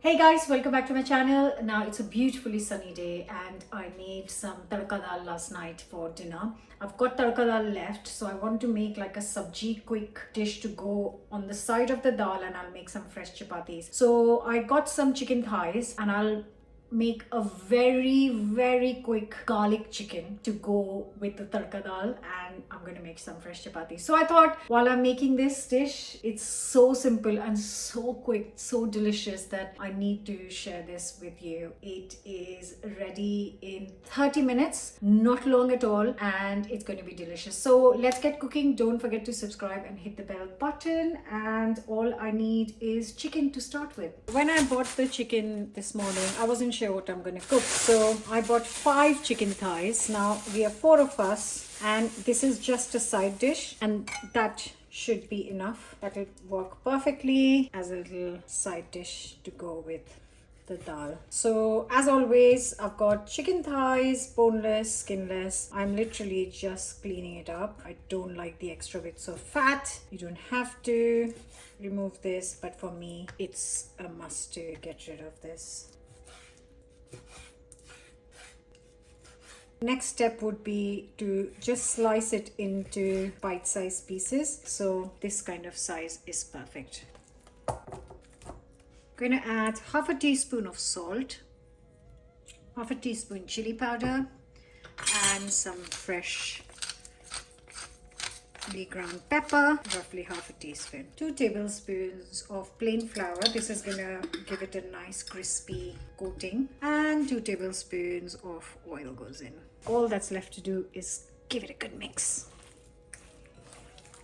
Hey guys, welcome back to my channel. Now it's a beautifully sunny day and I made some tadka dal last night for dinner. I've got tadka dal left, so I want to make like a sabji quick dish to go on the side of the dal, and I'll make some fresh chapatis. So I got some chicken thighs and I'll make a very quick garlic chicken to go with the tadka dal, and I'm going to make some fresh chapati. So I thought while I'm making this dish, it's so simple and so quick, so delicious that I need to share this with you. It is ready in 30 minutes, not long at all, and it's going to be delicious. So let's get cooking. Don't forget to subscribe and hit the bell button, and all I need is chicken to start with. When I bought the chicken this morning, I wasn't sure what I'm going to cook, so I bought 5 chicken thighs. Now we are 4 of us, and this is just a side dish, and that should be enough. That'll work perfectly as a little side dish to go with the dal. So as always, I've got chicken thighs, boneless, skinless. I'm literally just cleaning it up. I don't like the extra bits of fat. You don't have to remove this, but for me it's a must to get rid of this. Next step would be to just slice it into bite-sized pieces. So this kind of size is perfect. I'm going to add half a teaspoon of salt, half a teaspoon chili powder, and some fresh ground pepper, roughly half a teaspoon. 2 tablespoons of plain flour. This is gonna give it a nice crispy coating, and 2 tablespoons of oil goes in. All that's left to do is give it a good mix.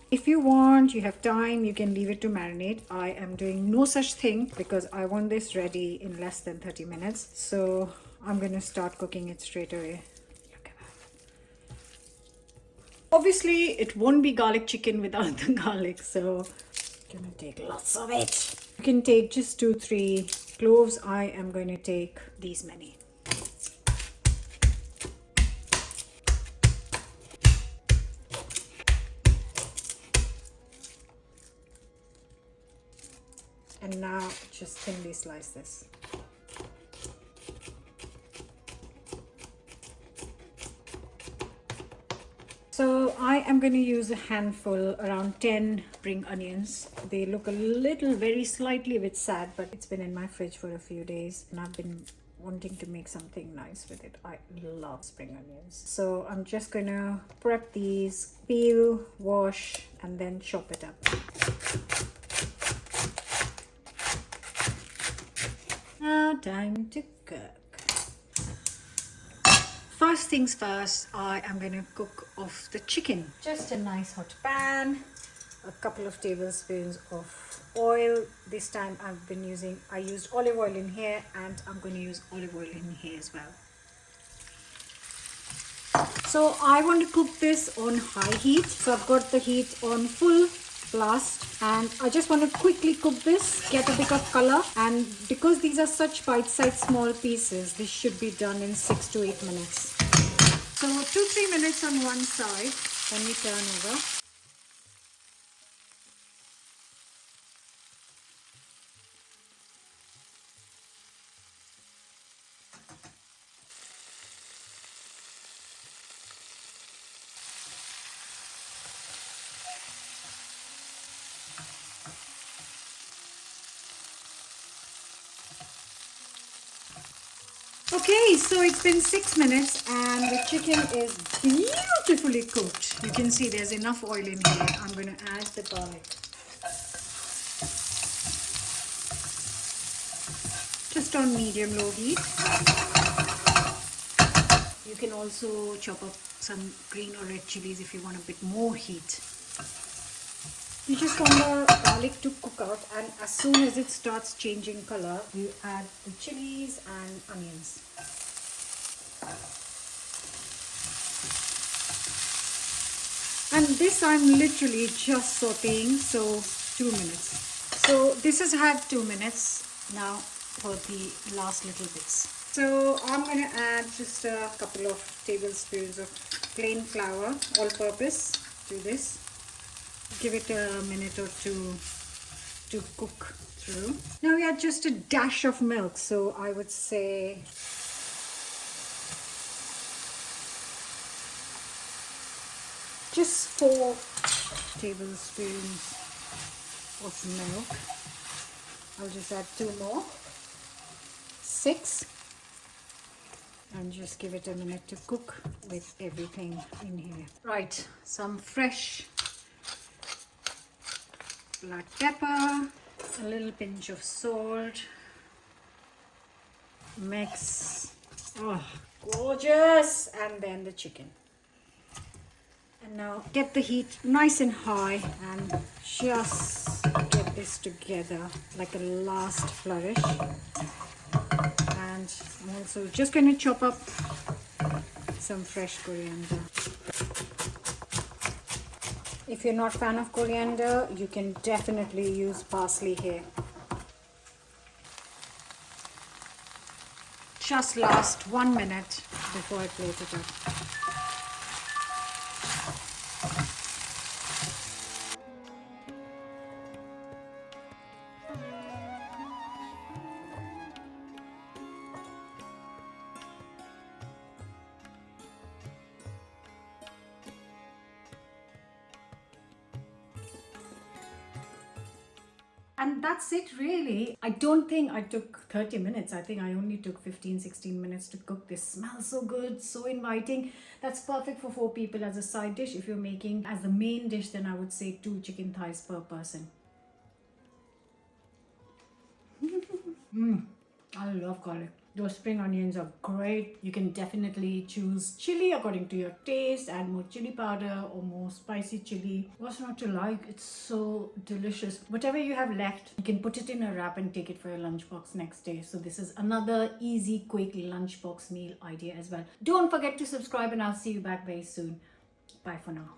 If you want, you have time, you can leave it to marinate. I am doing no such thing because I want this ready in less than 30 minutes. So I'm gonna start cooking it straight away. Obviously, it won't be garlic chicken without the garlic, so I'm gonna take lots of it. You can take just 2-3 cloves. I am going to take these many. And now just thinly slice this. So I am going to use a handful, around 10 spring onions. They look a little, very slightly a bit sad, but it's been in my fridge for a few days and I've been wanting to make something nice with it. I love spring onions. So I'm just going to prep these, peel, wash, and then chop it up. Now time to cook. First things first, I am going to cook off the chicken. Just a nice hot pan, a couple of tablespoons of oil. This time I used olive oil in here, and I'm going to use olive oil in here as well. So I want to cook this on high heat. So I've got the heat on full blast, and I just want to quickly cook this, get a bit of color, and because these are such bite-sized small pieces, this should be done in 6 to 8 minutes. So 2-3 minutes on one side, then we turn over. Okay, so it's been 6 minutes and the chicken is beautifully cooked. You can see there's enough oil in here. I'm going to add the garlic. Just on medium-low heat. You can also chop up some green or red chilies if you want a bit more heat. You just want the garlic to cook out, and as soon as it starts changing color, you add the chilies and onions. And this I'm literally just sauteing, so 2 minutes. So this has had 2 minutes now for the last little bits. So I'm going to add just a couple of tablespoons of plain flour, all-purpose, to this. Give it a minute or two to cook through. Now we add just a dash of milk, so I would say just 4 tablespoons of milk. I'll just add 2 more, 6, and just give it a minute to cook with everything in here. Right, some fresh black pepper, a little pinch of salt, mix. Oh, gorgeous! And then the chicken. And now get the heat nice and high and just get this together like a last flourish. And I'm also just going to chop up some fresh coriander. If you're not a fan of coriander, you can definitely use parsley here. Just last 1 minute before I plate it up. And that's it really. I don't think I took 30 minutes. I think I only took 15-16 minutes to cook this. Smells so good, so inviting. That's perfect for 4 people as a side dish. If you're making as the main dish, then I would say 2 chicken thighs per person. I love garlic. Those spring onions are great. You can definitely choose chili according to your taste, add more chili powder or more spicy chili. What's not to like? It's so delicious. Whatever you have left, you can put it in a wrap and take it for your lunchbox next day. So this is another easy, quick lunchbox meal idea as well. Don't forget to subscribe and I'll see you back very soon. Bye for now.